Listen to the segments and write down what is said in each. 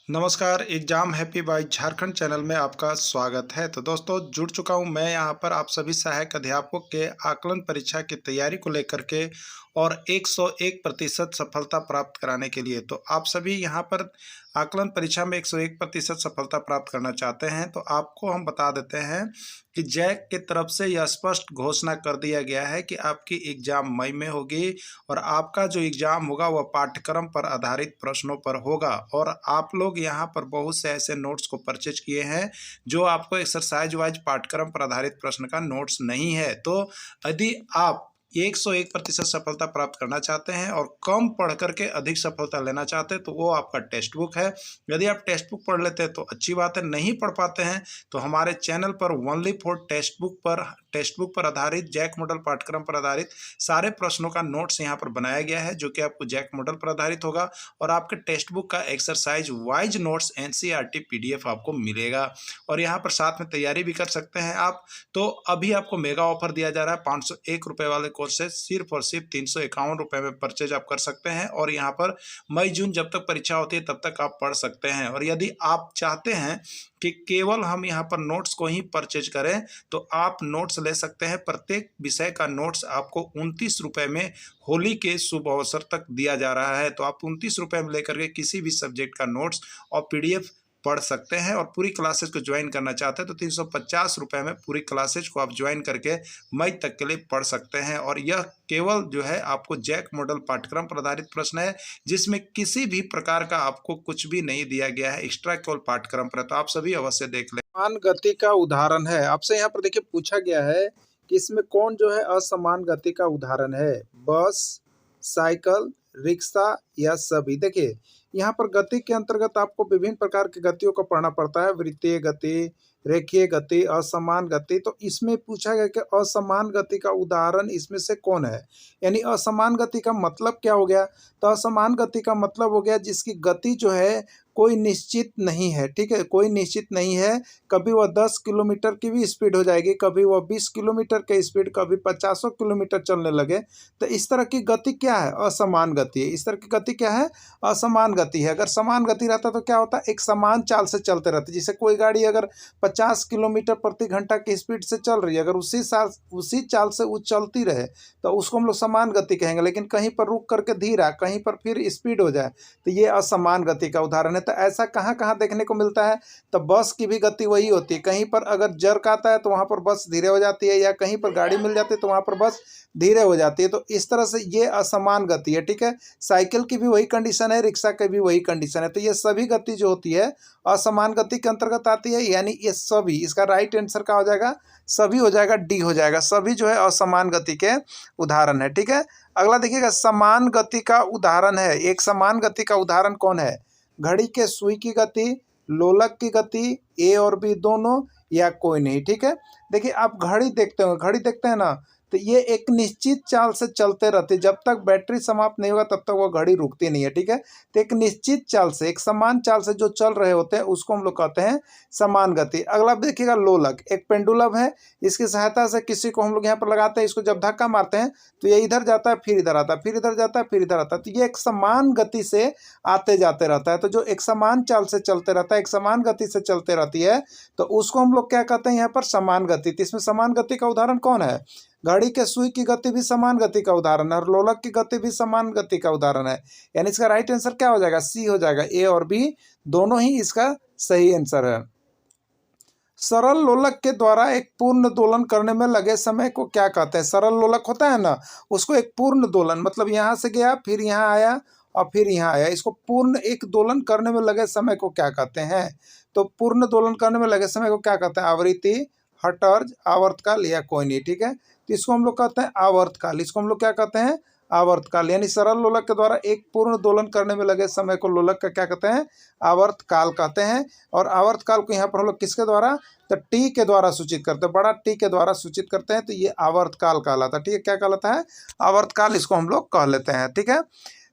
नमस्कार, exam happy by Jharkhand channel में आपका स्वागत है। तो दोस्तों जुड़ चुका हूं मैं यहां पर आप सभी सहायक अध्यापकों के आकलन परीक्षा की तैयारी को लेकर के और 101% सफलता प्राप्त कराने के लिए। तो आप सभी यहां पर आकलन परीक्षा में 101% सफलता प्राप्त करना चाहते हैं तो आपको हम बता देते हैं कि जैक की तरफ से यह स्पष्ट घोषणा कर दिया गया है कि आपकी एग्जाम मई में होगी और आपका जो एग्जाम होगा वह पाठ्यक्रम पर आधारित प्रश्नों पर होगा। और आप लोग यहाँ पर बहुत से ऐसे नोट्स को परचेज किए हैं जो आपको एक्सरसाइज वाइज पाठ्यक्रम पर आधारित प्रश्न का नोट्स नहीं है। तो यदि आप 101% सफलता प्राप्त करना चाहते हैं और कम पढ़ करके अधिक सफलता लेना चाहते हैं तो वो आपका टेक्स्ट बुक है। यदि आप टेक्स्ट बुक पढ़ लेते हैं तो अच्छी बात है, नहीं पढ़ पाते हैं तो हमारे चैनल पर ओनली फॉर टेक्स्ट बुक पर आधारित जैक मॉडल पाठ्यक्रम पर आधारित सारे प्रश्नों का नोट्स यहाँ पर बनाया गया है जो कि आपको जैक मॉडल पर आधारित होगा और आपके टेक्स्ट बुक का exercise wise notes NCERT PDF आपको मिलेगा। और यहाँ पर साथ में तैयारी भी कर सकते हैं आप। तो अभी आपको मेगा ऑफर दिया जा रहा है, 501 रुपये वाले कोर्स से सिर्फ और सिर्फ 351 रुपये में परचेज आप कर सकते हैं। और यहाँ पर मई जून जब तक परीक्षा होती है तब तक आप पढ़ सकते हैं। और यदि आप चाहते हैं कि केवल हम यहाँ पर नोट्स को ही परचेज करें तो आप नोट्स ले सकते हैं। प्रत्येक विषय का नोट्स आपको 29 रुपये में होली के शुभ अवसर तक दिया जा रहा है। तो आप 29 रुपये में लेकर के किसी भी सब्जेक्ट का नोट्स और पीडीएफ पढ़ सकते हैं। और पूरी क्लासेज को ज्वाइन करना चाहते हैं तो 350 रुपये में पूरी क्लासेज को आप ज्वाइन करके मई तक के लिए पढ़ सकते हैं। और यह केवल जो है आपको जैक मॉडल पाठ्यक्रम पर आधारित प्रश्न है जिसमें किसी भी प्रकार का आपको कुछ भी नहीं दिया गया है, एक्स्ट्रा केवल पाठ्यक्रम पर। तो आप सभी अवश्य देख लें। असमान गति का उदाहरण है। आपसे यहाँ पर देखिए पूछा गया है कि इसमें कौन जो है असमान गति का उदाहरण है, बस, साइकिल, रिक्शा या सभी। देखिए यहाँ पर गति के अंतर्गत आपको विभिन्न प्रकार की गतियों को पढ़ना पड़ता है, वृत्तीय गति, रेखीय गति, असमान गति। तो इसमें पूछा गया कि असमान गति का उदाहरण इसमें से कौन है, यानी असमान गति का मतलब क्या हो गया। तो असमान गति का मतलब हो गया जिसकी गति जो है कोई निश्चित नहीं है, ठीक है, कोई निश्चित नहीं है। कभी वह 10 किलोमीटर की भी स्पीड हो जाएगी, कभी वह 20 किलोमीटर की स्पीड, कभी 50 किलोमीटर चलने लगे। तो इस तरह की गति क्या है, असमान गति है। इस तरह की गति क्या है, असमान गति है। अगर समान गति रहता तो क्या होता, एक समान चाल से चलते रहते। जैसे कोई गाड़ी अगर 50 किलोमीटर प्रति घंटा की स्पीड से चल रही है, अगर उसी चाल से वो चलती रहे तो उसको हम लोग समान गति कहेंगे। लेकिन कहीं पर रुक करके धीरा, कहीं पर फिर स्पीड हो जाए तो ये असमान गति का उदाहरण है। तो ऐसा कहाँ कहाँ देखने को मिलता है, तो बस की भी गति वही होती है। कहीं पर अगर जर्क आता है तो वहाँ पर बस धीरे हो जाती है, या कहीं पर गाड़ी मिल जाती है तो वहाँ पर बस धीरे हो जाती है। तो इस तरह से ये असमान गति है, ठीक है। साइकिल की भी वही कंडीशन है, रिक्शा की भी वही कंडीशन है। तो ये सभी गति जो होती है असमान गति के अंतर्गत आती है, यानी ये सभी, इसका राइट आंसर क्या हो जाएगा, सभी हो जाएगा, डी हो जाएगा। सभी जो है असमान गति के उदाहरण है, ठीक है। अगला देखिएगा, समान गति का उदाहरण है। एक समान गति का उदाहरण कौन है, घड़ी के सुई की गति, लोलक की गति, ए और बी दोनों, या कोई नहीं, ठीक है। देखिए आप घड़ी देखते हो, घड़ी देखते हैं ना, तो ये एक निश्चित चाल से चलते रहते, जब तक बैटरी समाप्त नहीं होगा तब तक वो घड़ी रुकती नहीं है, ठीक है। तो एक निश्चित चाल से, एक समान चाल से जो चल रहे होते हैं उसको हम लोग कहते हैं समान गति। अगला देखिएगा, लोलक एक पेंडुलम है। इसकी सहायता से किसी को हम लोग यहाँ पर लगाते हैं, इसको जब धक्का मारते हैं तो ये इधर जाता है, फिर इधर आता है, फिर इधर जाता है, फिर इधर आता है। तो ये एक समान गति से आते जाते रहता है। तो जो एक समान चाल से चलते रहता है, एक समान गति से चलते रहती है, तो उसको हम लोग क्या कहते हैं यहाँ पर, समान गति। तो इसमें समान गति का उदाहरण कौन है, घड़ी के सुई की गति भी समान गति का उदाहरण है और लोलक की गति भी समान गति का उदाहरण है। यानी इसका राइट आंसर क्या हो जाएगा, सी हो जाएगा। ए और बी दोनों ही इसका सही आंसर है। सरल लोलक के द्वारा एक पूर्ण दोलन करने में लगे समय को क्या कहते हैं। सरल लोलक होता है ना, उसको एक पूर्ण दोलन, मतलब यहाँ से गया फिर यहाँ आया और फिर यहाँ आया, इसको पूर्ण एक दोलन करने में लगे समय को क्या कहते हैं। तो पूर्ण दोलन करने में लगे समय को क्या कहते हैं, आवृत्ति, हर्ट्ज, आवर्तकाल, या कोई नहीं, ठीक है। तो इसको हम लोग कहते हैं आवर्तकाल। इसको हम लोग क्या कहते हैं, आवर्तकाल। यानी सरल लोलक के द्वारा एक पूर्ण दोलन करने में लगे समय को लोलक का क्या कहते हैं, आवर्तकाल कहते हैं। और आवर्तकाल को यहाँ पर हम लोग किसके द्वारा, तो टी के द्वारा सूचित करते हैं, बड़ा टी के द्वारा सूचित करते हैं। तो ये आवर्तकाल कहलाता है, ठीक है। क्या कहलाता है, आवर्तकाल, इसको हम लोग कह लेते हैं, ठीक है।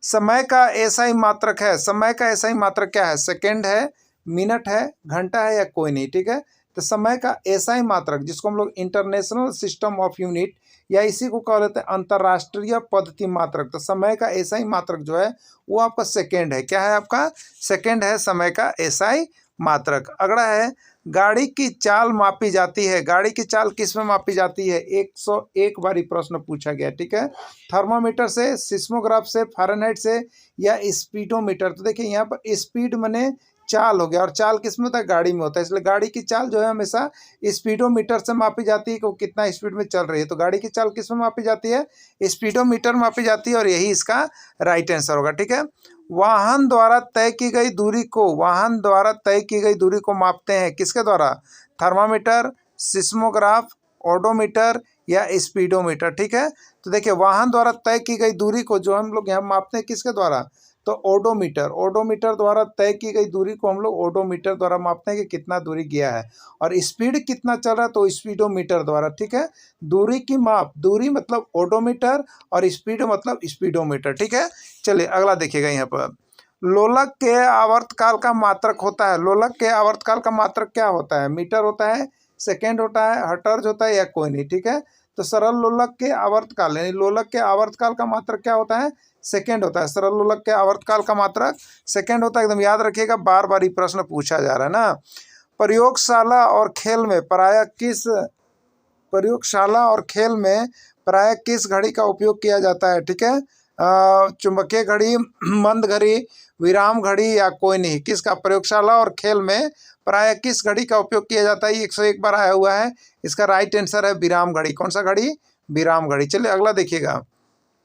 समय का ऐसा ही मात्रक है, समय का ऐसा ही मात्रक क्या है, सेकेंड है, मिनट है, घंटा है, या कोई नहीं, ठीक है। तो समय का एसआई मात्रक, जिसको हम लोग इंटरनेशनल सिस्टम ऑफ यूनिट या इसी को कह लेते हैं अंतर्राष्ट्रीय पद्धति मात्रक, तो समय का एसआई मात्रक जो है वो आपका सेकेंड है। क्या है आपका? सेकेंड है समय का एसआई मात्रक। अगला है गाड़ी की चाल मापी जाती है। गाड़ी की चाल किस में मापी जाती है? 101 बारी प्रश्न पूछा गया, ठीक है। थर्मामीटर से, सिस्मोग्राफ से, फ़ारेनहाइट से या स्पीडोमीटर। तो देखिए यहाँ पर स्पीड मने चाल हो गया, और चाल किस में होता है? गाड़ी में होता है। इसलिए गाड़ी की चाल जो है हमेशा स्पीडोमीटर से मापी जाती है कि वो कितना स्पीड में चल रही है। तो गाड़ी की चाल किस में मापी जाती है? स्पीडोमीटर मापी जाती है, और यही इसका राइट आंसर होगा, ठीक है। वाहन द्वारा तय की गई दूरी को, वाहन द्वारा तय की गई दूरी को मापते हैं किसके द्वारा? थर्मामीटर, सिस्मोग्राफ, ओडोमीटर या स्पीडोमीटर, ठीक है। तो देखिए वाहन द्वारा तय की गई दूरी को जो हम लोग यहाँ मापते हैं किसके द्वारा? तो ओडोमीटर, ओडोमीटर द्वारा तय की गई दूरी को हम लोग ओडोमीटर द्वारा मापते हैं कि कितना दूरी गया है। और स्पीड कितना चल रहा है? तो स्पीडोमीटर द्वारा, ठीक है। दूरी की माप, दूरी मतलब ओडोमीटर और स्पीड मतलब स्पीडोमीटर, ठीक है। चलिए अगला देखिएगा यहाँ पर। लोलक के आवर्तकाल का मात्रक होता है। लोलक के आवर्तकाल का मात्रक क्या होता है? मीटर होता है, सेकेंड होता है, हर्ट्ज होता है या कोई नहीं, ठीक है। तो सरल लोलक के आवर्तकाल यानी लोलक के आवर्तकाल का मात्रक क्या होता है? सेकेंड होता है। सरल लोलक के आवर्तकाल का मात्रक सेकेंड होता है। एकदम याद रखिएगा, बार बार ये प्रश्न पूछा जा रहा है ना। प्रयोगशाला और खेल में प्रायः किस, प्रयोगशाला और खेल में प्रायः किस घड़ी का उपयोग किया जाता है, ठीक है। चुंबकीय घड़ी, मंद घड़ी, विराम घड़ी या कोई नहीं। किसका? प्रयोगशाला और खेल में प्रायः किस घड़ी का उपयोग किया जाता है? 101 बार आया हुआ है। इसका राइट आंसर है विराम घड़ी। कौन सा घड़ी? विराम घड़ी। चलिए अगला देखिएगा।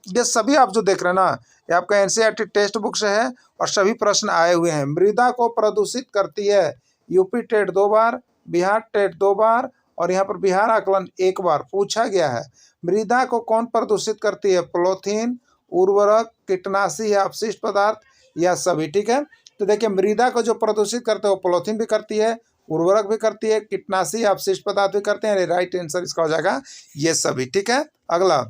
ये सभी आप जो देख रहे हैं ना, ये आपका एनसीईआरटी टेक्स्ट बुक से है और सभी प्रश्न आए हुए हैं। मृदा को प्रदूषित करती है। यूपी टेट 2 बार, बिहार टेट 2 बार और यहाँ पर बिहार आकलन 1 बार पूछा गया है। मृदा को कौन प्रदूषित करती है? पॉलीथीन, उर्वरक, कीटनाशी या अपशिष्ट पदार्थ या सभी, ठीक है। तो देखिए मृदा को जो प्रदूषित करते हैं वो पॉलीथीन भी करती है, उर्वरक भी करती है, कीटनाशी या अपशिष्ट पदार्थ भी करते हैं। राइट आंसर इसका हो जाएगा ये सभी, ठीक है। अगला,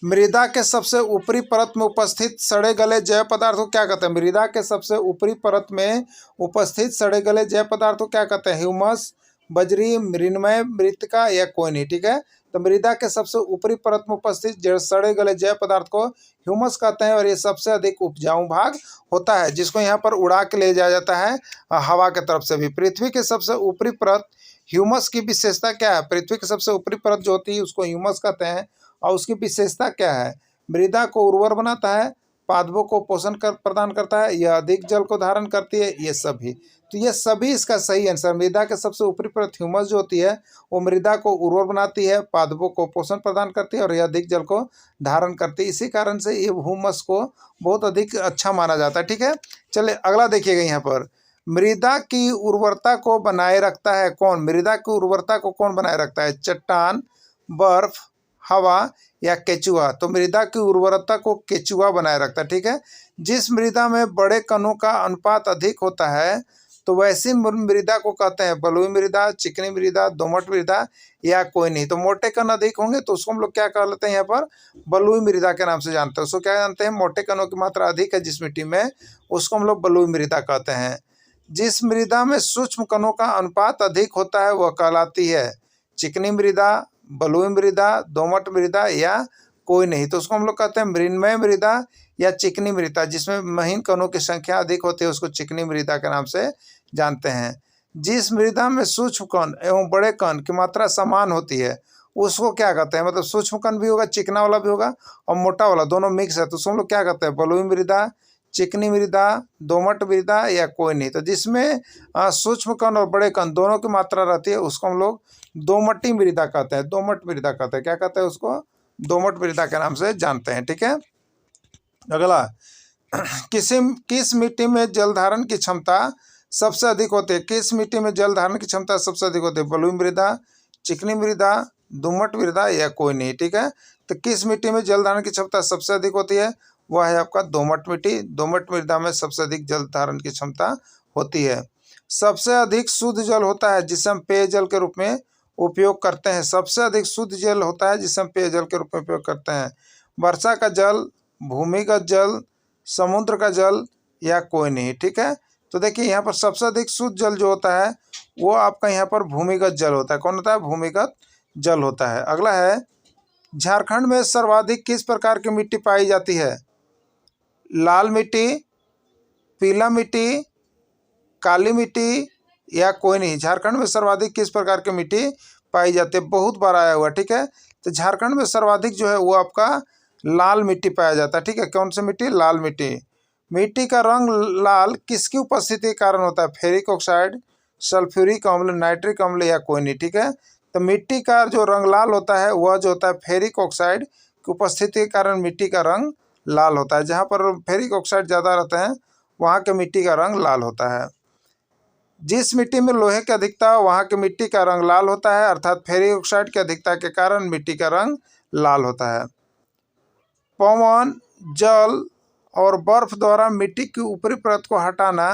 मृदा के सबसे ऊपरी परत में उपस्थित सड़े गले जैव पदार्थ को क्या कहते हैं? मृदा के सबसे ऊपरी परत में उपस्थित सड़े गले जैव पदार्थ को क्या कहते हैं? ह्यूमस, बजरी, मृन्मय मृतिका या कोई नहीं, ठीक है। तो मृदा के सबसे ऊपरी परत में उपस्थित सड़े गले जैव पदार्थ को ह्यूमस कहते हैं, और ये सबसे अधिक उपजाऊ भाग होता है, जिसको यहाँ पर उड़ा के ले जाया जाता है हवा के तरफ से भी। पृथ्वी के सबसे ऊपरी परत ह्यूमस की विशेषता क्या है? पृथ्वी की सबसे ऊपरी परत जो होती है उसको ह्यूमस कहते हैं, और उसकी विशेषता क्या है? मृदा को उर्वर बनाता है, पादपों को पोषण प्रदान करता है, यह अधिक जल को धारण करती है, ये सभी। तो ये सभी इसका सही आंसर। मृदा के सबसे ऊपरी परत ह्यूमस जो होती है वो मृदा को उर्वर बनाती है, पादपों को पोषण प्रदान करती है और यह अधिक जल को धारण करती है। इसी कारण से ये ह्यूमस को बहुत अधिक अच्छा माना जाता है, ठीक है। चलिए अगला देखिएगा यहाँ पर। मृदा की उर्वरता को बनाए रखता है कौन? मृदा की उर्वरता को कौन बनाए रखता है? चट्टान, बर्फ, हवा या केचुआ? तो मृदा की उर्वरता को केचुआ बनाए रखता है, ठीक है। जिस मृदा में बड़े कणों का अनुपात अधिक होता है तो वैसी मृदा को कहते हैं बलुई मृदा, चिकनी मृदा, दोमट मृदा या कोई नहीं। तो मोटे कण अधिक होंगे तो उसको हम लोग क्या कह लेते हैं? यहाँ पर बलुई मृदा के नाम से जानते हैं। उसको क्या जानते हैं? मोटे कणों की मात्रा अधिक है जिस मिट्टी में, उसको हम लोग बलुई मृदा कहते हैं। जिस मृदा में सूक्ष्म कणों का अनुपात अधिक होता है वह कहलाती है चिकनी मृदा, बलुई मृदा, दोमट मृदा या कोई नहीं। तो उसको हम लोग कहते हैं मृन्मय मृदा या चिकनी मृदा। जिसमें महीन कणों की संख्या अधिक होती है उसको चिकनी मृदा के नाम से जानते हैं। जिस मृदा में सूक्ष्म कण एवं बड़े कण की मात्रा समान होती है उसको क्या कहते हैं? मतलब सूक्ष्म कण भी होगा, चिकना वाला भी होगा और मोटा वाला, दोनों मिक्स है, तो उसको हम लोग क्या कहते हैं? बलुई मृदा, चिकनी मृदा, दोमट मृदा या कोई नहीं। तो जिसमें सूक्ष्म कण और बड़े कण दोनों की मात्रा रहती है उसको हम लोग दोमटी मृदा कहते हैं। दोमट मृदा कहते हैं। क्या कहते हैं उसको? दोमट मृदा के नाम से जानते हैं, ठीक है। अगला, किस मिट्टी में जल धारण की क्षमता सबसे अधिक होती है? किस मिट्टी में जल धारण की क्षमता सबसे अधिक होती है? बलुई मृदा, चिकनी मृदा, दोमट मृदा या कोई नहीं, ठीक है। तो किस मिट्टी में जल धारण की क्षमता सबसे अधिक होती है? वह है आपका दोमट मिट्टी। दोमट मृदा में सबसे अधिक जल धारण की क्षमता होती है। सबसे अधिक शुद्ध जल होता है जिसे हम पेयजल के रूप में उपयोग करते हैं। सबसे अधिक शुद्ध जल होता है जिसे हम पेयजल के रूप में उपयोग करते हैं। वर्षा का जल, भूमिगत जल, समुद्र का जल या कोई नहीं, ठीक है। तो देखिए यहाँ पर सबसे अधिक शुद्ध जल जो होता है वो आपका यहाँ पर भूमिगत जल होता है। कौन होता है? भूमिगत जल होता है। अगला है, झारखंड में सर्वाधिक किस प्रकार की मिट्टी पाई जाती है? लाल मिट्टी, पीला मिट्टी, काली मिट्टी या कोई नहीं। झारखंड में सर्वाधिक किस प्रकार की मिट्टी पाई जाती है? बहुत बार आया हुआ, ठीक है। तो झारखंड में सर्वाधिक जो है वो आपका लाल मिट्टी पाया जाता है, ठीक है। कौन सी मिट्टी? लाल मिट्टी। मिट्टी का रंग लाल किसकी उपस्थिति के कारण होता है? फेरिक ऑक्साइड, सल्फ्यूरिक अम्ल, नाइट्रिक अम्ल या कोई नहीं, ठीक है। तो मिट्टी का जो रंग लाल होता है वह जो होता है फेरिक ऑक्साइड की उपस्थिति के कारण मिट्टी का रंग लाल होता है। जहाँ पर फेरिक ऑक्साइड ज़्यादा रहते हैं वहाँ के मिट्टी का रंग लाल होता है। जिस मिट्टी में लोहे की अधिकता वहाँ की मिट्टी का रंग लाल होता है, अर्थात फेरिक ऑक्साइड की अधिकता के कारण मिट्टी का रंग लाल होता है। पवन, जल और बर्फ द्वारा मिट्टी की ऊपरी परत को हटाना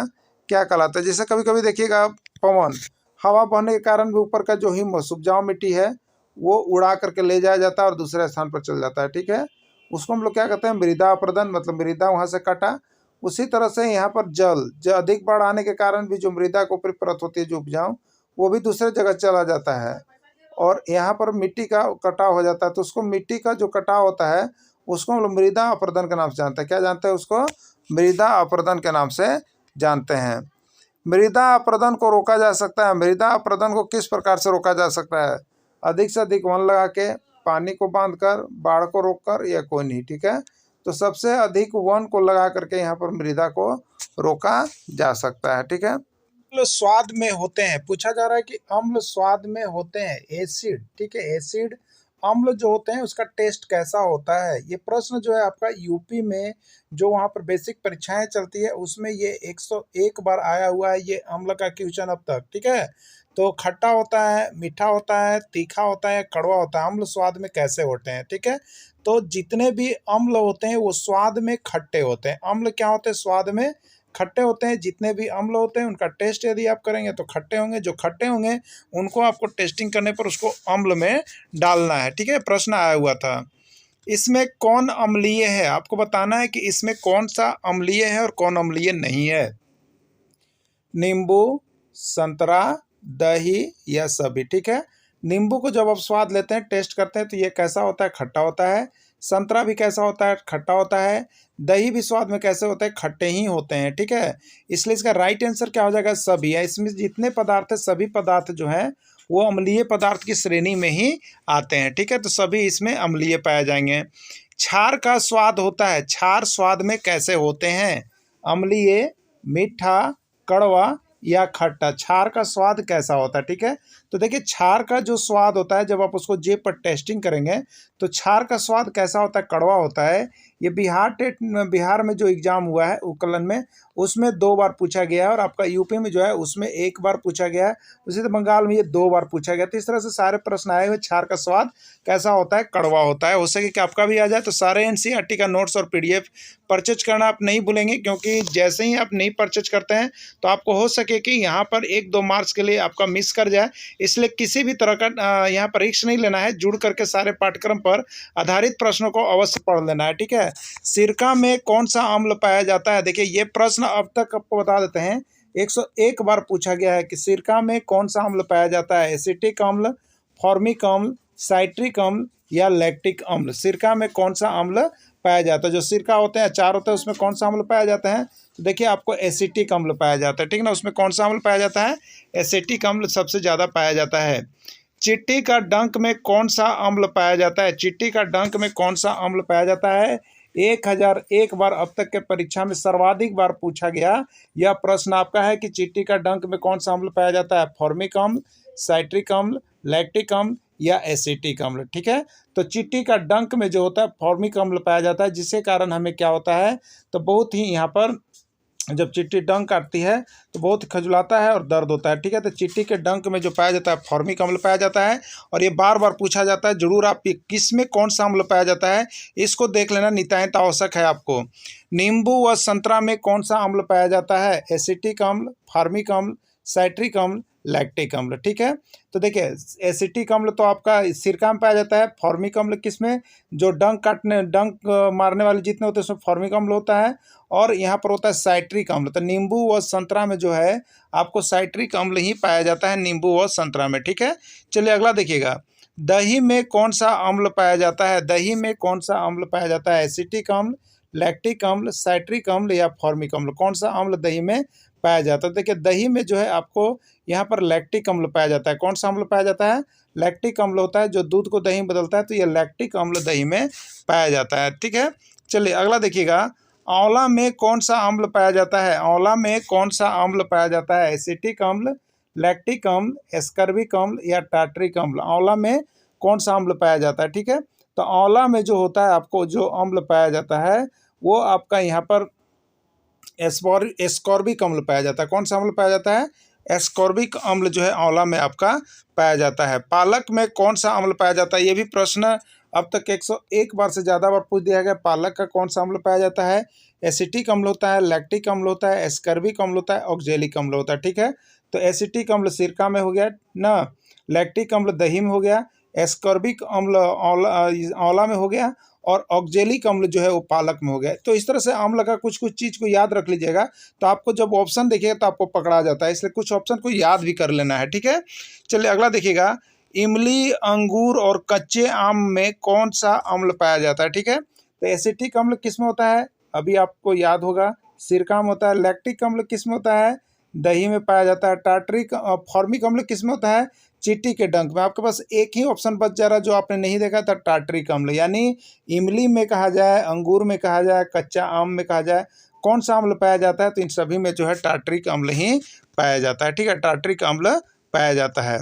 क्या कहलाता है? जैसे कभी कभी देखिएगा पवन, हवा बहने के कारण भी ऊपर का जो ह्यूमस उपजाऊ मिट्टी है वो उड़ा करके ले जाया जाता है और दूसरे स्थान पर चल जाता है, ठीक है। उसको हम लोग क्या कहते हैं? मृदा अपरदन, मतलब मृदा वहाँ से कटा। उसी तरह से यहाँ पर जल, जो अधिक बाढ़ आने के कारण भी जो मृदा की ऊपरी परत होती है जो उपजाऊ, वो भी दूसरे जगह चला जाता है और यहाँ पर मिट्टी का कटाव हो जाता है। तो उसको मिट्टी का जो कटाव होता है उसको हम लोग मृदा अपरदन के नाम से जानते हैं। क्या जानते हैं उसको? मृदा अपरदन के नाम से जानते हैं। मृदा अपरदन को रोका जा सकता है। मृदा अपरदन को किस प्रकार से रोका जा सकता है? अधिक से अधिक वन लगा के, पानी को बांधकर, बाढ़ को रोककर या कोई नहीं, ठीक है। तो सबसे अधिक वन को लगा करके यहाँ पर मृदा को रोका जा सकता है, ठीक है। अम्ल स्वाद में होते हैं, पूछा जा रहा है कि अम्ल स्वाद में होते हैं, एसिड, ठीक है। एसिड अम्ल जो होते हैं उसका टेस्ट कैसा होता है? ये प्रश्न जो है आपका यूपी में जो वहाँ पर बेसिक परीक्षाएं चलती है उसमें ये 101 बार आया हुआ है ये अम्ल का क्वेश्चन अब तक, ठीक है। तो खट्टा होता है, मीठा होता है, तीखा होता है, कड़वा होता है, अम्ल स्वाद में कैसे होते हैं, ठीक है। तो जितने भी अम्ल होते हैं वो स्वाद में खट्टे होते हैं। अम्ल क्या होते हैं? स्वाद में खट्टे होते हैं। जितने भी अम्ल होते हैं उनका टेस्ट यदि आप करेंगे तो खट्टे होंगे। जो खट्टे होंगे उनको आपको टेस्टिंग करने पर उसको अम्ल में डालना है, ठीक है। प्रश्न आया हुआ था, इसमें कौन अम्लीय है? आपको बताना है कि इसमें कौन सा अम्लीय है और कौन अम्लीय नहीं है। नींबू, संतरा, दही या सभी, ठीक है। नींबू को जब आप स्वाद लेते हैं, टेस्ट करते हैं तो ये कैसा होता है? खट्टा होता है। संतरा भी कैसा होता है? खट्टा होता है। दही भी स्वाद में कैसे होते हैं? खट्टे ही होते हैं, ठीक है। इसलिए इसका राइट आंसर क्या हो जाएगा? सभी है। इसमें जितने पदार्थ है सभी पदार्थ जो हैं वो अम्लीय पदार्थ की श्रेणी में ही आते हैं, ठीक है। तो सभी इसमें अम्लीय पाए जाएंगे। क्षार का स्वाद होता है, क्षार स्वाद में कैसे होते हैं? अम्लीय, मीठा, कड़वा या खट्टा? क्षार का स्वाद कैसा होता है, ठीक है। तो देखिए क्षार का जो स्वाद होता है जब आप उसको जेब पर टेस्टिंग करेंगे तो क्षार का स्वाद कैसा होता है? कड़वा होता है। ये बिहार में जो एग्जाम हुआ है उत्कलन में उसमें 2 बार पूछा गया है और आपका यूपी में जो है उसमें 1 बार पूछा गया है। उसी तरह बंगाल में ये 2 बार पूछा गया। तो इस तरह से सारे प्रश्न आए हुए। क्षार का स्वाद कैसा होता है? कड़वा होता है। हो सके कि आपका भी आ जाए। तो सारे एनसीईआरटी का नोट्स और पीडीएफ परचेज करना आप नहीं भूलेंगे, क्योंकि जैसे ही आप नहीं परचेज करते हैं तो आपको हो सके कि यहाँ पर 1-2 मार्क्स के लिए आपका मिस कर जाए। इसलिए किसी भी तरह का यहाँ पर रिस्क नहीं लेना है। जुड़ करके सारे पाठ्यक्रम पर आधारित प्रश्नों को अवश्य पढ़ लेना है, ठीक है। सिरका में कौन सा अम्ल पाया जाता है? देखिए ये प्रश्न अब तक आपको बता देते हैं 101 बार पूछा गया है कि सिरका में कौन सा अम्ल पाया जाता है? एसिटिक अम्ल, फॉर्मिक अम्ल, साइट्रिक अम्ल या लैक्टिक अम्ल? सिरका में कौन सा अम्ल पाया जाता है? जो सिरका होते हैं, अचार होता है, उसमें कौन सा अम्ल पाया जाता है? तो देखिए आपको एसिटिक अम्ल पाया जाता है, ठीक ना। उसमें कौन सा अम्ल पाया जाता है? एसिटिक अम्ल सबसे ज़्यादा पाया जाता है। चिट्टी का डंक में कौन सा अम्ल पाया जाता है? चिट्टी का डंक में कौन सा अम्ल पाया जाता है? 1001 बार अब तक के परीक्षा में सर्वाधिक बार पूछा गया यह प्रश्न आपका है कि चिट्टी का डंक में कौन सा अम्ल पाया जाता है? फॉर्मिक अम्ल, साइट्रिक अम्ल, लैक्टिक अम्ल या एसिटिक अम्ल, ठीक है। तो चिट्टी का डंक में जो होता है फॉर्मिक अम्ल पाया जाता है, जिसके कारण हमें क्या होता है? तो बहुत ही यहाँ पर जब चिट्टी डंक काटती है तो बहुत खजुलाता है और दर्द होता है, ठीक है। तो चिट्टी के डंक में जो पाया जाता है फॉर्मिक अम्ल पाया जाता है। और ये बार बार पूछा जाता है, जरूर आप किस में कौन सा अम्ल पाया जाता है इसको देख लेना नितांत आवश्यक है आपको। नींबू व संतरा में कौन सा अम्ल पाया जाता है? एसिटिक अम्ल, फॉर्मिक अम्ल, साइट्रिक अम्ल, लैक्टिक अम्ल। ठीक है, तो देखिए एसिटिक अम्ल तो आपका सिरका में पाया जाता है। फॉर्मिक अम्ल किसमें, जो डंक मारने वाले जितने होते हैं उसमें फॉर्मिक अम्ल होता है। और यहाँ पर होता है साइट्रिक अम्ल। तो नींबू व संतरा में जो है आपको साइट्रिक अम्ल ही पाया जाता है, नींबू व संतरा में। ठीक है, चलिए अगला देखिएगा, दही में कौन सा अम्ल पाया जाता है। दही में कौन सा अम्ल पाया जाता है, एसिटिक अम्ल, लैक्टिक अम्ल, साइट्रिक अम्ल या फॉर्मिक अम्ल, कौन सा अम्ल दही में पाया जाता है। देखिए दही में जो है आपको यहाँ पर लैक्टिक अम्ल पाया जाता है। कौन सा अम्ल पाया जाता है, लैक्टिक अम्ल होता है, जो दूध को दही में बदलता है, तो यह लैक्टिक अम्ल दही में पाया जाता है। ठीक है, चलिए अगला देखिएगा, आंवला में कौन सा अम्ल पाया जाता है। आंवला में कौन सा अम्ल पाया जाता है, एसिटिक अम्ल, लैक्टिक अम्ल, एस्कर्बिक अम्ल या टार्ट्रिक अम्ल, आंवला में कौन सा अम्ल पाया जाता है। ठीक है, तो आंवला में जो होता है आपको जो अम्ल पाया जाता है वो आपका यहाँ पर एस्कॉर्बिक अम्ल पाया जाता है। कौन सा अम्ल पाया जाता है, एस्कॉर्बिक अम्ल जो है आंवला में आपका पाया जाता है। पालक में कौन सा अम्ल पाया जाता है, ये भी प्रश्न अब तक 101 बार से ज़्यादा बार पूछ दिया गया। पालक का कौन सा अम्ल पाया जाता है, एसिटिक अम्ल होता है, लैक्टिक अम्ल होता है, एस्कर्बिक अम्ल होता है, ऑक्जेलिक अम्ल होता है। ठीक है, तो एसिटिक अम्ल सिरका में हो गया ना, लैक्टिक अम्ल दही में हो गया, एस्कॉर्बिक अम्ल आंवला में हो गया और ऑक्जेलिक अम्ल जो है वो पालक में हो गया। तो इस तरह से अम्ल का कुछ कुछ चीज़ को याद रख लीजिएगा, तो आपको जब ऑप्शन देखिएगा तो आपको पकड़ा जाता है, इसलिए कुछ ऑप्शन को याद भी कर लेना है। ठीक है, चलिए अगला देखिएगा, इमली, अंगूर और कच्चे आम में कौन सा अम्ल पाया जाता है। ठीक है, तो एसिटिक अम्ल किस में होता है, अभी आपको याद होगा, सिरका में होता है। लैक्टिक अम्ल किस में होता है, दही में पाया जाता है। टार्ट्रिक फॉर्मिक अम्ल किस में होता है, चींटी के डंक में। आपके पास एक ही ऑप्शन बच जा रहा है जो आपने नहीं देखा था, टार्ट्रिक अम्ल। यानी इमली में कहा जाए, अंगूर में कहा जाए, कच्चा आम में कहा जाए, कौन सा अम्ल पाया जाता है, तो इन सभी में जो है टार्ट्रिक अम्ल ही पाया जाता है। ठीक है, टार्ट्रिक अम्ल पाया जाता है।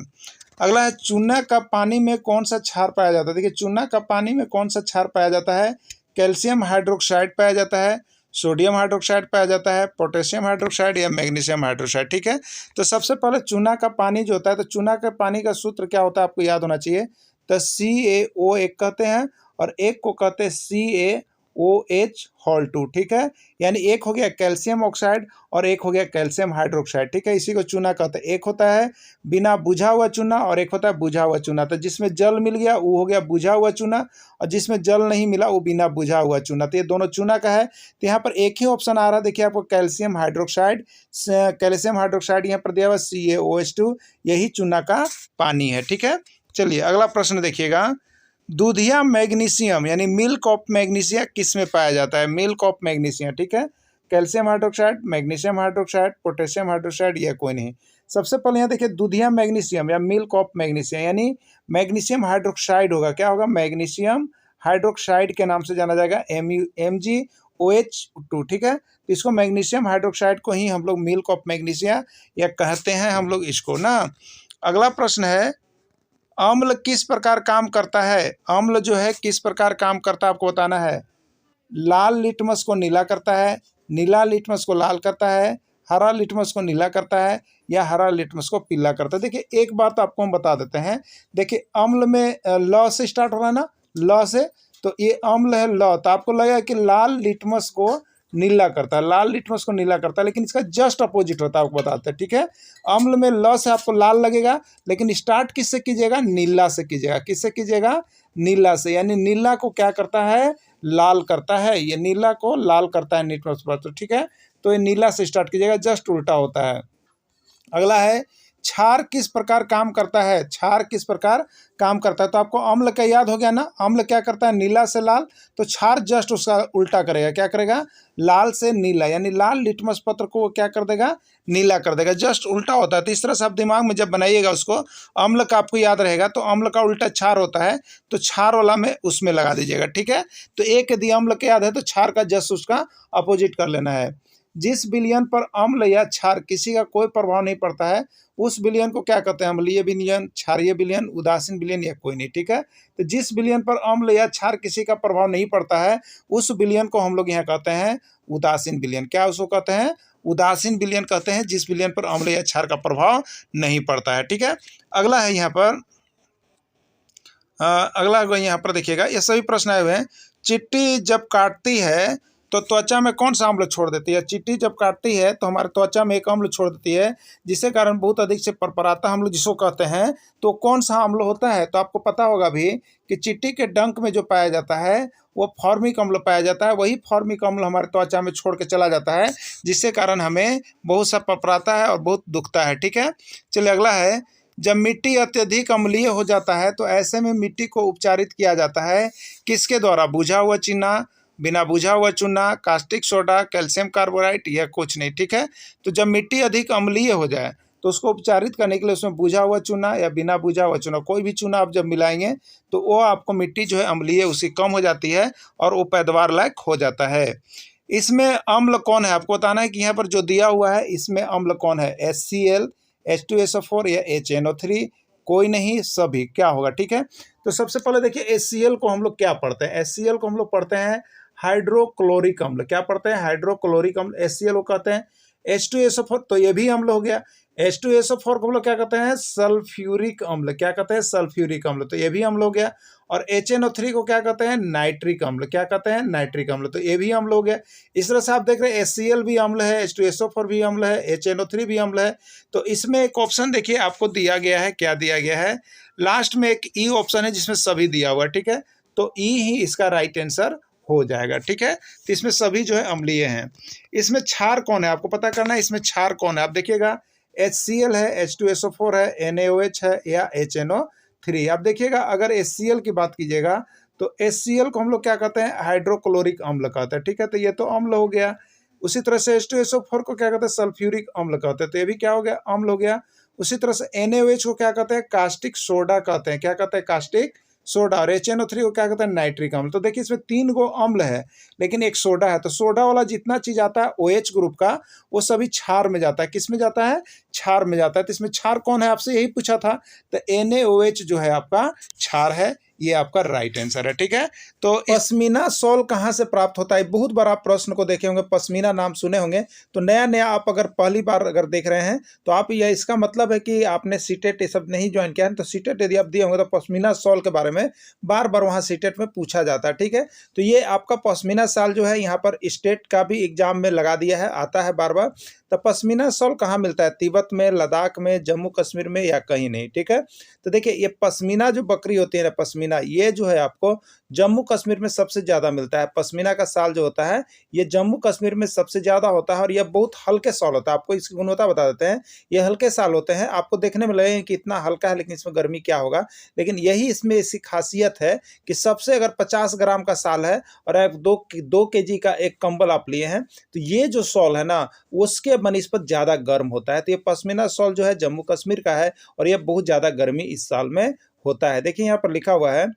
अगला है, चूना का पानी में कौन सा क्षार पाया जाता है। देखिए चूना का पानी में कौन सा क्षार पाया जाता है, कैल्शियम हाइड्रोक्साइड पाया जाता है, सोडियम हाइड्रोक्साइड पाया जाता है, पोटेशियम हाइड्रोक्साइड या मैग्नीशियम हाइड्रोक्साइड। ठीक है, तो सबसे पहले चूना का पानी जो होता है, तो चूना के पानी का सूत्र क्या होता है आपको याद होना चाहिए। तो CaO एक कहते हैं और एक को कहते हैं CaOH2। ठीक है, यानी एक हो गया कैल्शियम ऑक्साइड और एक हो गया कैल्शियम हाइड्रोक्साइड। ठीक है, इसी को चूना कहते हैं। एक होता है बिना बुझा हुआ चूना और एक होता है बुझा हुआ चूना। तो जिसमें जल मिल गया वो हो गया बुझा हुआ चूना और जिसमें जल नहीं मिला वो बिना बुझा हुआ चूना। तो ये दोनों चूना का है। तो यहाँ पर एक ही ऑप्शन आ रहा है, देखिए आपको कैल्शियम हाइड्रोक्साइड। कैल्शियम हाइड्रोक्साइड यहाँ पर दिया हुआ CaOH2, यही चूना का पानी है। ठीक है, चलिए अगला प्रश्न देखिएगा, दूधिया मैग्नीशियम यानी मिल्क ऑफ मैग्नीशिया किस में पाया जाता है, मिल्क ऑफ मैग्नीशिया। ठीक है, calcium hydroxide, magnesium hydroxide, potassium hydroxide या कोई नहीं। सबसे पहले यहाँ देखिए दूधिया मैग्नीशियम या मिल्क ऑफ मैग्नीशिया यानी मैग्नीशियम हाइड्रोक्साइड होगा। क्या होगा, मैग्नीशियम हाइड्रोक्साइड के नाम से जाना जाएगा, MgOH2। ठीक है, तो इसको मैग्नीशियम हाइड्रोक्साइड को ही हम लोग मिल्क ऑफ मैग्नीशिया या कहते हैं हम लोग इसको ना। अगला प्रश्न है, अम्ल किस प्रकार काम करता है। अम्ल जो है किस प्रकार काम करता है आपको बताना है। लाल लिटमस को नीला करता है, नीला लिटमस को लाल करता है, हरा लिटमस को नीला करता है या हरा लिटमस को पीला करता है। देखिए एक बात आपको हम बता देते हैं, देखिए अम्ल में ल से स्टार्ट हो रहा है ना, ल से, तो ये अम्ल है ल, तो आपको लगेगा कि लाल लिटमस को नीला करता है, लाल लिटमस को नीला करता है, लेकिन इसका जस्ट अपोजिट होता है, आपको बताते हैं। ठीक है, अम्ल में ल से आपको लाल लगेगा, लेकिन स्टार्ट किससे कीजिएगा, नीला से कीजिएगा। किससे कीजिएगा, नीला से, यानी नीला को क्या करता है, लाल करता है, ये नीला को लाल करता है लिटमस पर। तो ठीक है, तो ये नीला से स्टार्ट कीजिएगा, जस्ट उल्टा होता है। अगला है, क्षार किस प्रकार काम करता है, क्षार किस प्रकार काम करता है। तो आपको अम्ल का याद हो गया ना, अम्ल क्या करता है, नीला से लाल, तो क्षार जस्ट उसका उल्टा करेगा, क्या करेगा, लाल से नीला, यानी लाल लिटमस पत्र को क्या कर देगा, नीला कर देगा, जस्ट उल्टा होता है। तो इस तरह से आप दिमाग में जब बनाइएगा उसको, अम्ल का आपको याद रहेगा, तो अम्ल का उल्टा क्षार होता है, तो क्षार वाला में उसमें लगा दीजिएगा। ठीक है, तो एक यदि अम्ल का याद है तो क्षार का जस्ट उसका अपोजिट कर लेना है। जिस विलयन पर अम्ल या क्षार किसी का कोई प्रभाव नहीं पड़ता है उस विलयन को क्या कहते हैं, अम्लीय विलयन, क्षारीय विलयन, उदासीन विलयन या कोई नहीं। ठीक है, तो जिस विलयन पर अम्ल या क्षार किसी का प्रभाव नहीं पड़ता है उस विलयन को हम लोग यहाँ कहते हैं उदासीन विलयन। क्या उसको कहते हैं, उदासीन विलयन कहते हैं, जिस विलयन पर अम्ल या क्षार का प्रभाव नहीं पड़ता है। ठीक है, अगला है यहाँ पर, अगला यहाँ पर देखिएगा, ये सभी प्रश्न आए हुए हैं। चिट्टी जब काटती है तो त्वचा में कौन सा अम्ल छोड़ देती है? चींटी जब काटती है तो हमारे त्वचा में एक अम्ल छोड़ देती है, जिसके कारण बहुत अधिक से परपराता हम लोग जिसको कहते हैं। तो कौन सा अम्ल होता है? तो आपको पता होगा भी कि चींटी के डंक में जो पाया जाता है वो फॉर्मिक अम्ल पाया जाता है। वही फॉर्मिक अम्ल हमारे त्वचा में छोड़ के चला जाता है, जिसके कारण हमें बहुत सा परपराता है और बहुत दुखता है। ठीक है, चलिए अगला है, जब मिट्टी अत्यधिक अम्लीय हो जाता है तो ऐसे में मिट्टी को उपचारित किया जाता है किसके द्वारा? बुझा हुआ चूना, बिना बुझा हुआ चूना, कास्टिक सोडा, कैल्शियम कार्बोनाइट या कुछ नहीं। ठीक है, तो जब मिट्टी अधिक अम्लीय हो जाए तो उसको उपचारित करने के लिए उसमें बुझा हुआ चूना या बिना बुझा हुआ चूना, कोई भी चूना आप जब मिलाएंगे तो वो आपको मिट्टी जो है अम्लीय उसकी कम हो जाती है और वो पैदावार लायक हो जाता है। इसमें अम्ल कौन है? आपको बताना है कि यहाँ पर जो दिया हुआ है इसमें अम्ल कौन है? HCl, H2SO4 या HNO3? कोई नहीं, सभी। क्या होगा? ठीक है, तो सबसे पहले देखिए HCl को हम लोग क्या पढ़ते हैं? HCl को हम लोग पढ़ते हैं हाइड्रोक्लोरिक अम्ल। क्या पढ़ते हैं? हाइड्रोक्लोरिक अम्ल, HCl को कहते हैं। H2SO4 तो ये भी अम्ल हो गया। H2SO4 को हम लोग क्या कहते हैं? सल्फ्यूरिक अम्ल। क्या कहते हैं? सल्फ्यूरिक अम्ल, तो ये भी अम्ल हो गया। और HNO3 को क्या कहते हैं? नाइट्रिक अम्ल। क्या कहते हैं? नाइट्रिक अम्ल, तो ये भी अम्ल हो गया। इस तरह से आप देख रहे हैं HCl भी अम्ल है, H2SO4 भी अम्ल है, HNO3 भी अम्ल है। तो इसमें एक ऑप्शन देखिए आपको दिया गया है, क्या दिया गया है? लास्ट में एक ई ऑप्शन है जिसमें सभी दिया हुआ है। ठीक है, तो ई ही इसका राइट आंसर हो जाएगा। ठीक है, तो इसमें सभी जो है अम्लीय हैं। इसमें क्षार कौन है आपको पता करना है। इसमें क्षार कौन है? आप देखिएगा HCl है, H2SO4 है, NaOH है या HNO3। आप देखिएगा अगर HCl की बात कीजिएगा तो HCl को हम लोग क्या कहते हैं? हाइड्रोक्लोरिक अम्ल कहते हैं। ठीक है, तो ये तो अम्ल हो गया। उसी तरह से H2SO4 को क्या कहते हैं? सल्फ्यूरिक अम्ल कहते हैं, तो ये भी क्या हो गया? अम्ल हो गया। उसी तरह से NaOH को क्या कहते हैं? कास्टिक सोडा कहते हैं। क्या कहते हैं? Caustic soda. और HNO3 को क्या कहते हैं? नाइट्रिक अम्ल। तो देखिए इसमें 3 गो अम्ल है लेकिन एक सोडा है, तो सोडा वाला जितना चीज आता है OH ग्रुप का वो सभी क्षार में जाता है। किस में जाता है? क्षार में जाता है। तो इसमें क्षार कौन है? आपसे यही पूछा था, तो NaOH जो है आपका क्षार है, ये आपका राइट आंसर है। ठीक है, तो पश्मीना शॉल कहाँ से प्राप्त होता है? बहुत बार आप प्रश्न को देखे होंगे, पश्मीना नाम सुने होंगे। तो नया नया आप अगर पहली बार अगर देख रहे हैं तो आप यह इसका मतलब है कि आपने सीटेट ये सब नहीं ज्वाइन किया है। तो सीटेट यदि आप दिए होंगे तो पश्मीना शॉल के बारे में बार बार वहाँ सीटेट में पूछा जाता है। ठीक है, तो ये आपका पश्मीना शॉल जो है यहाँ पर स्टेट का भी एग्जाम में लगा दिया है, आता है बार बार। तो पश्मीना शॉल कहाँ मिलता है? तिब्बत में, लद्दाख में, जम्मू कश्मीर में या कहीं नहीं। ठीक है, तो देखिए ये पश्मीना जो बकरी होती है ना, पश्मीना, ये जो है आपको जम्मू कश्मीर में सबसे ज़्यादा मिलता है। पश्मीना का शाल जो होता है ये जम्मू कश्मीर में सबसे ज़्यादा होता है और यह बहुत हल्के शाल होता है। आपको इसकी गुणवत्ता बता देते हैं, ये हल्के शाल होते हैं। आपको देखने में लगेगा कि इतना हल्का है लेकिन इसमें गर्मी क्या होगा, लेकिन यही इसमें ऐसी खासियत है कि सबसे अगर 50 ग्राम का शाल है और आप 2 केजी का एक कंबल आप लिए हैं तो ये जो शॉल है ना उसके बनिस्बत ज़्यादा गर्म होता है। तो ये पश्मीना शॉल जो है जम्मू कश्मीर का है और ये बहुत ज़्यादा गर्मी इस साल में होता है। देखिए यहाँ पर लिखा हुआ है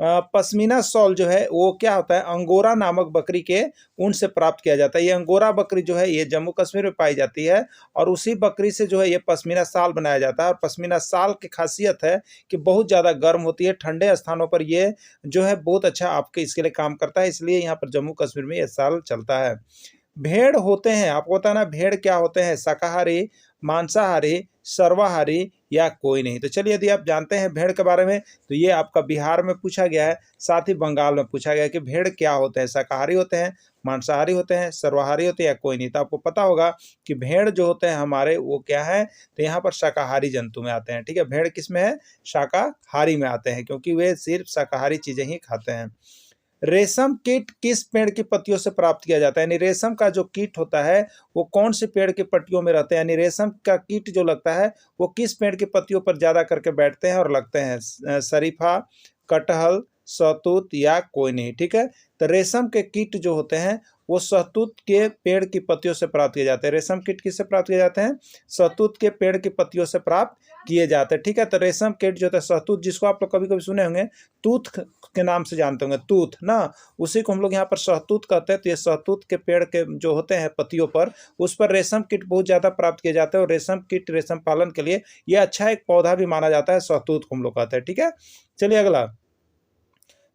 पश्मीना शॉल जो है वो क्या होता है? अंगोरा नामक बकरी के ऊन से प्राप्त किया जाता है। ये अंगोरा बकरी जो है ये जम्मू कश्मीर में पाई जाती है और उसी बकरी से जो है ये पश्मीना शाल बनाया जाता है। और पश्मीना शाल की खासियत है कि बहुत ज़्यादा गर्म होती है, ठंडे स्थानों पर ये जो है बहुत अच्छा आपके इसके लिए काम करता है, इसलिए यहाँ पर जम्मू कश्मीर में ये शाल चलता है। भेड़ होते हैं, आपको बताना भेड़ क्या होते हैं? शाकाहारी, मांसाहारी, सर्वाहारी या कोई नहीं? तो चलिए यदि आप जानते हैं भेड़ के बारे में तो ये आपका बिहार में पूछा गया है, साथ ही बंगाल में पूछा गया है कि भेड़ क्या होते हैं? शाकाहारी होते हैं, मांसाहारी होते हैं, सर्वाहारी होते हैं या कोई नहीं? तो आपको पता होगा कि भेड़ जो होते हैं हमारे वो क्या है? तो यहाँ पर शाकाहारी जंतु में आते हैं। ठीक है, भेड़ किस में है? शाकाहारी में आते हैं क्योंकि वे सिर्फ शाकाहारी चीजें ही खाते हैं। रेशम कीट किस पेड़ की पत्तियों से प्राप्त किया जाता है? यानी रेशम का जो कीट होता है वो कौन से पेड़ की पत्तियों में रहते हैं? यानी रेशम का कीट जो लगता है वो किस पेड़ की पत्तियों पर ज्यादा करके बैठते हैं और लगते हैं? शरीफा, कटहल, शहतूत या कोई नहीं? ठीक है, तो रेशम के कीट जो होते हैं वो शहतूत के पेड़ की पत्तियों से प्राप्त किए जाते हैं। रेशम कीट किससे प्राप्त किए जाते हैं? शहतूत के पेड़ की पत्तियों से प्राप्त किए जाते हैं। ठीक है, तो रेशम कीट जो होता है शहतूत, जिसको आप लोग कभी कभी सुने होंगे तूत के नाम से जानते होंगे, तूत ना, उसी को हम लोग यहाँ पर शहतूत कहते हैं। तो ये शहतूत के पेड़ के जो होते हैं पत्तियों पर, उस पर रेशम कीट बहुत ज़्यादा प्राप्त किए जाते हैं और रेशम कीट रेशम पालन के लिए ये अच्छा एक पौधा भी माना जाता है, शहतूत को हम लोग कहते हैं। ठीक है, चलिए अगला,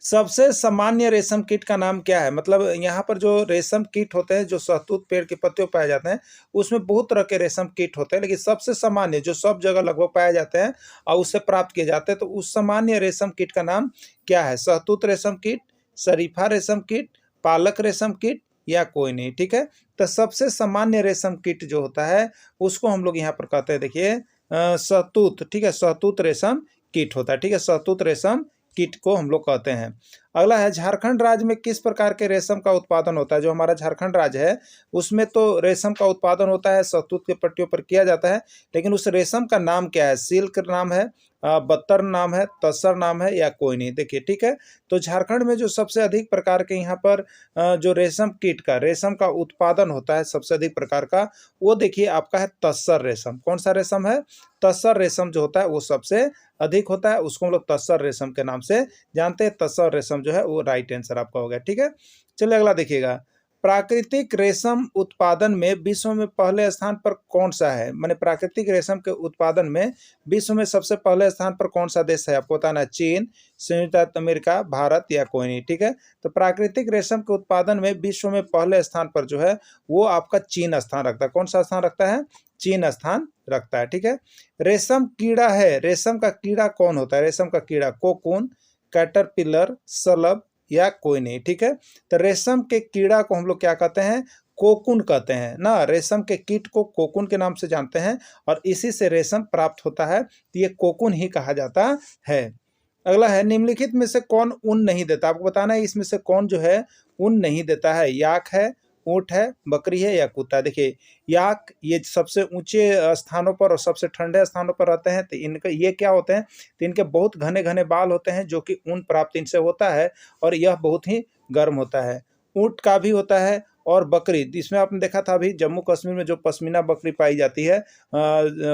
सबसे सामान्य रेशम कीट का नाम क्या है? मतलब यहाँ पर जो रेशम कीट होते हैं जो शहतूत पेड़ की पत्तियों पाए जाते हैं उसमें बहुत तरह के रेशम कीट होते हैं, लेकिन सबसे सामान्य जो सब जगह लगभग पाए जाते हैं और उससे प्राप्त किए जाते हैं, तो उस सामान्य रेशम कीट का नाम क्या है? शहतूत रेशम कीट, शरीफा रेशम कीट, पालक रेशम कीट, या कोई नहीं, ठीक है। तो सबसे सामान्य रेशम कीट जो होता है उसको हम लोग यहाँ पर कहते हैं, देखिए सहतूत, ठीक है, सहतूत रेशम कीट होता है, ठीक है, सहतूत रेशम कीट को हम लोग कहते हैं। अगला है झारखंड राज्य में किस प्रकार के रेशम का उत्पादन होता है। जो हमारा झारखंड राज्य है उसमें तो रेशम का उत्पादन होता है, सहतूत के पट्टियों पर किया जाता है, लेकिन उस रेशम का नाम क्या है। सिल्क नाम है, बत्तर नाम है, तसर नाम है या कोई नहीं, देखिए, ठीक है। तो झारखंड में जो सबसे अधिक प्रकार के यहाँ पर जो रेशम कीट का रेशम का उत्पादन होता है सबसे अधिक प्रकार का, वो देखिए आपका है तसर रेशम। कौन सा रेशम है, तसर रेशम जो होता है वो सबसे अधिक होता है, उसको हम लोग तसर रेशम के नाम से जानते हैं। तसर रेशम जो है वो राइट आंसर आपका हो गया, ठीक है। चलिए अगला देखिएगा, प्राकृतिक रेशम उत्पादन में विश्व में पहले स्थान पर कौन सा है। माने प्राकृतिक रेशम के उत्पादन में विश्व में सबसे पहले स्थान पर कौन सा देश है, आपको बताना है। चीन, संयुक्त अमेरिका, भारत या कोई नहीं, ठीक है। तो प्राकृतिक रेशम के उत्पादन में विश्व में पहले स्थान पर जो है वो आपका चीन स्थान रखता है। कौन सा स्थान रखता है, चीन स्थान रखता है, ठीक है। रेशम कीड़ा है, रेशम का कीड़ा कौन होता है। रेशम का कीड़ा कोकून, कैटरपिलर, शलभ या कोई नहीं, ठीक है। तो रेशम के कीड़ा को हम लोग क्या कहते हैं, कोकून कहते हैं ना। रेशम के कीट को कोकून के नाम से जानते हैं और इसी से रेशम प्राप्त होता है, तो ये कोकून ही कहा जाता है। अगला है, निम्नलिखित में से कौन ऊन नहीं देता। आपको बताना है इसमें से कौन जो है ऊन नहीं देता है। याक है, ऊंट है, बकरी है या कुत्ता। देखिए याक ये सबसे ऊंचे स्थानों पर और सबसे ठंडे स्थानों पर रहते हैं, तो इनके ये क्या होते हैं, तो इनके बहुत घने घने बाल होते हैं जो कि ऊन प्राप्त इनसे होता है और यह बहुत ही गर्म होता है। ऊंट का भी होता है और बकरी, इसमें आपने देखा था अभी जम्मू कश्मीर में जो पश्मीना बकरी पाई जाती है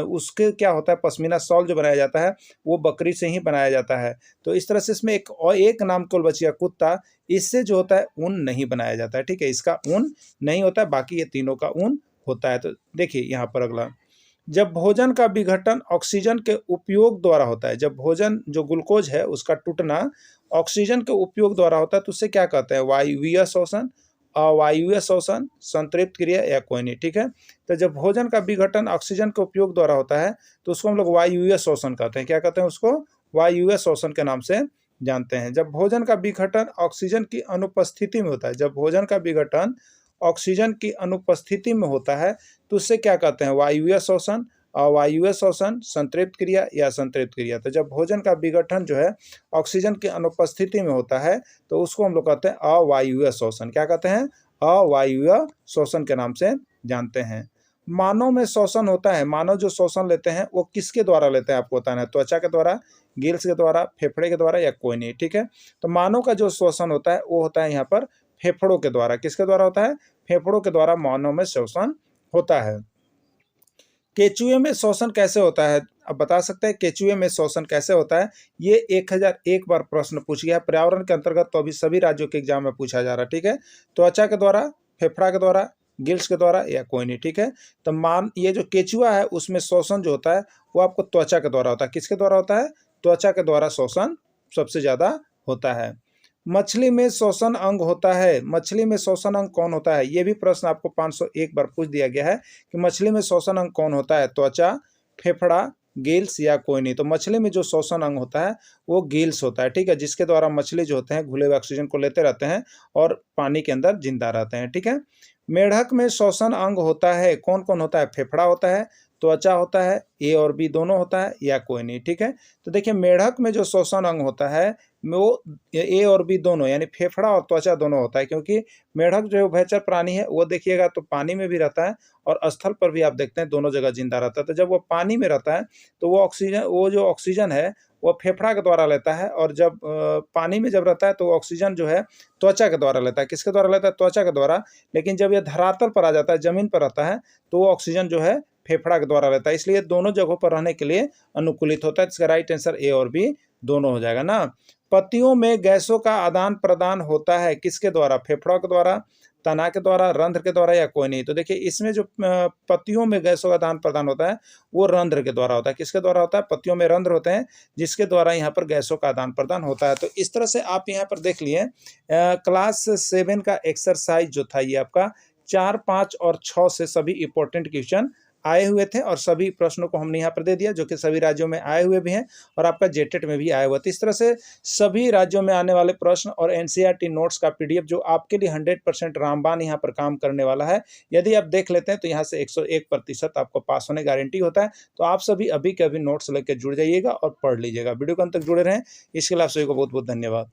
उसके क्या होता है, पश्मीना शॉल जो बनाया जाता है वो बकरी से ही बनाया जाता है। तो इस तरह से इसमें एक नाम केवल बचिया कुत्ता, इससे जो होता है ऊन नहीं बनाया जाता है, ठीक है, इसका ऊन नहीं होता है, बाकी ये तीनों का ऊन होता है। तो देखिए यहाँ पर अगला, जब भोजन का विघटन ऑक्सीजन के उपयोग द्वारा होता है, जब भोजन जो ग्लूकोज है उसका टूटना ऑक्सीजन के उपयोग द्वारा होता है तो उससे क्या कहते हैं, वायवीय शोषण, अवायवीय शोषण, संतृप्त क्रिया या कोई नहीं, ठीक है। तो जब भोजन का विघटन ऑक्सीजन के उपयोग द्वारा होता है तो उसको हम लोग वायवीय शोषण कहते हैं। क्या कहते हैं उसको, वायवीय शोषण के नाम से जानते हैं। जब भोजन का विघटन ऑक्सीजन की अनुपस्थिति में होता है, जब भोजन का विघटन ऑक्सीजन की अनुपस्थिति में होता है तो उससे क्या कहते हैं, वायवीय शोषण, अवायवीय शोषण, संतृप्त क्रिया या संतृप्त क्रिया। तो जब भोजन का विघटन जो है ऑक्सीजन की अनुपस्थिति में होता है तो उसको हम लोग कहते हैं अवायवीय शोषण। क्या कहते हैं, अवायवीय शोषण के नाम से जानते हैं। मानव में शोषण होता है, मानव जो शोषण लेते हैं वो किसके द्वारा लेते हैं, आपको बताना है। त्वचा के द्वारा, गिल्स के द्वारा, फेफड़े के द्वारा या कोई नहीं, ठीक है। तो मानव का जो शोषण होता है वो होता है यहाँ पर फेफड़ों के द्वारा। किसके द्वारा होता है, फेफड़ों के द्वारा मानव में शोषण होता है। केचुए में शोषण कैसे होता है, अब बता सकते हैं केचुए में शोषण कैसे होता है। ये 1001 बार प्रश्न पूछ गया है पर्यावरण के अंतर्गत, तो अभी सभी राज्यों के एग्जाम में पूछा जा रहा है, ठीक है। त्वचा के द्वारा, फेफड़ा के द्वारा, गिल्स के द्वारा या कोई नहीं, ठीक है। तो ये जो केचुआ है उसमें शोषण जो होता है वो आपको त्वचा के द्वारा होता है। किसके द्वारा होता है, त्वचा के द्वारा शोषण सबसे ज्यादा होता है। मछली में शोषण अंग होता है, मछली में शोषण अंग कौन होता है। ये भी प्रश्न आपको 501 बार पूछ दिया गया है कि मछली में शोषण अंग कौन होता है, त्वचा, फेफड़ा, गिल्स या कोई नहीं। तो मछली में जो शोषण अंग होता है वो गिल्स होता है, ठीक है, जिसके द्वारा मछली जो होते हैं घुले हुए ऑक्सीजन को लेते रहते हैं और पानी के अंदर जिंदा रहते हैं, ठीक है। मेढक में शोषण अंग होता है, कौन कौन होता है, फेफड़ा होता है, त्वचा होता है, ए और बी दोनों होता है या कोई नहीं, ठीक है। तो देखिए मेढक में जो शोषण अंग होता है वो ए और बी दोनों यानी फेफड़ा और त्वचा दोनों होता है, क्योंकि मेढक जो उभयचर प्राणी है वो देखिएगा तो पानी में भी रहता है और स्थल पर भी आप देखते हैं दोनों जगह जिंदा रहता है। तो जब वो पानी में रहता है तो वो जो ऑक्सीजन है वो फेफड़ा के द्वारा लेता है और जब पानी में जब रहता है तो वो ऑक्सीजन जो है त्वचा के द्वारा लेता है। किसके द्वारा लेता है, त्वचा के द्वारा। लेकिन जब ये धरातल पर आ जाता है, जमीन पर रहता है, तो वो ऑक्सीजन जो है फेफड़ा के द्वारा रहता है, इसलिए दोनों जगहों पर रहने के लिए अनुकूलित होता है। इसका राइट आंसर ए और बी दोनों हो जाएगा ना। पत्तियों में गैसों का आदान प्रदान होता है किसके द्वारा, फेफड़ों के द्वारा, तना के द्वारा, रंध्र के द्वारा या कोई नहीं। तो देखिए इसमें जो पत्तियों में गैसों का आदान प्रदान होता है वो रंध्र के द्वारा होता है। किसके द्वारा होता है, पत्तियों में रंध्र होते हैं जिसके द्वारा यहाँ पर गैसों का आदान प्रदान होता है। तो इस तरह से आप यहाँ पर देख लिए क्लास 7 का एक्सरसाइज जो था ये आपका 4, 5 और 6 से सभी इंपॉर्टेंट क्वेश्चन आए हुए थे और सभी प्रश्नों को हमने यहाँ पर दे दिया, जो कि सभी राज्यों में आए हुए भी हैं और आपका जेटेट में भी आया हुआ। तो इस तरह से सभी राज्यों में आने वाले प्रश्न और एनसीईआरटी नोट्स का पीडीएफ जो आपके लिए 100% रामबाण यहाँ पर काम करने वाला है। यदि आप देख लेते हैं तो यहाँ से 101% आपको पास होने गारंटी होता है। तो आप सभी अभी के अभी नोट्स लेकर जुड़ जाइएगा और पढ़ लीजिएगा। वीडियो को अंत तक जुड़े रहें, इसके लिए आप सभी को बहुत बहुत धन्यवाद।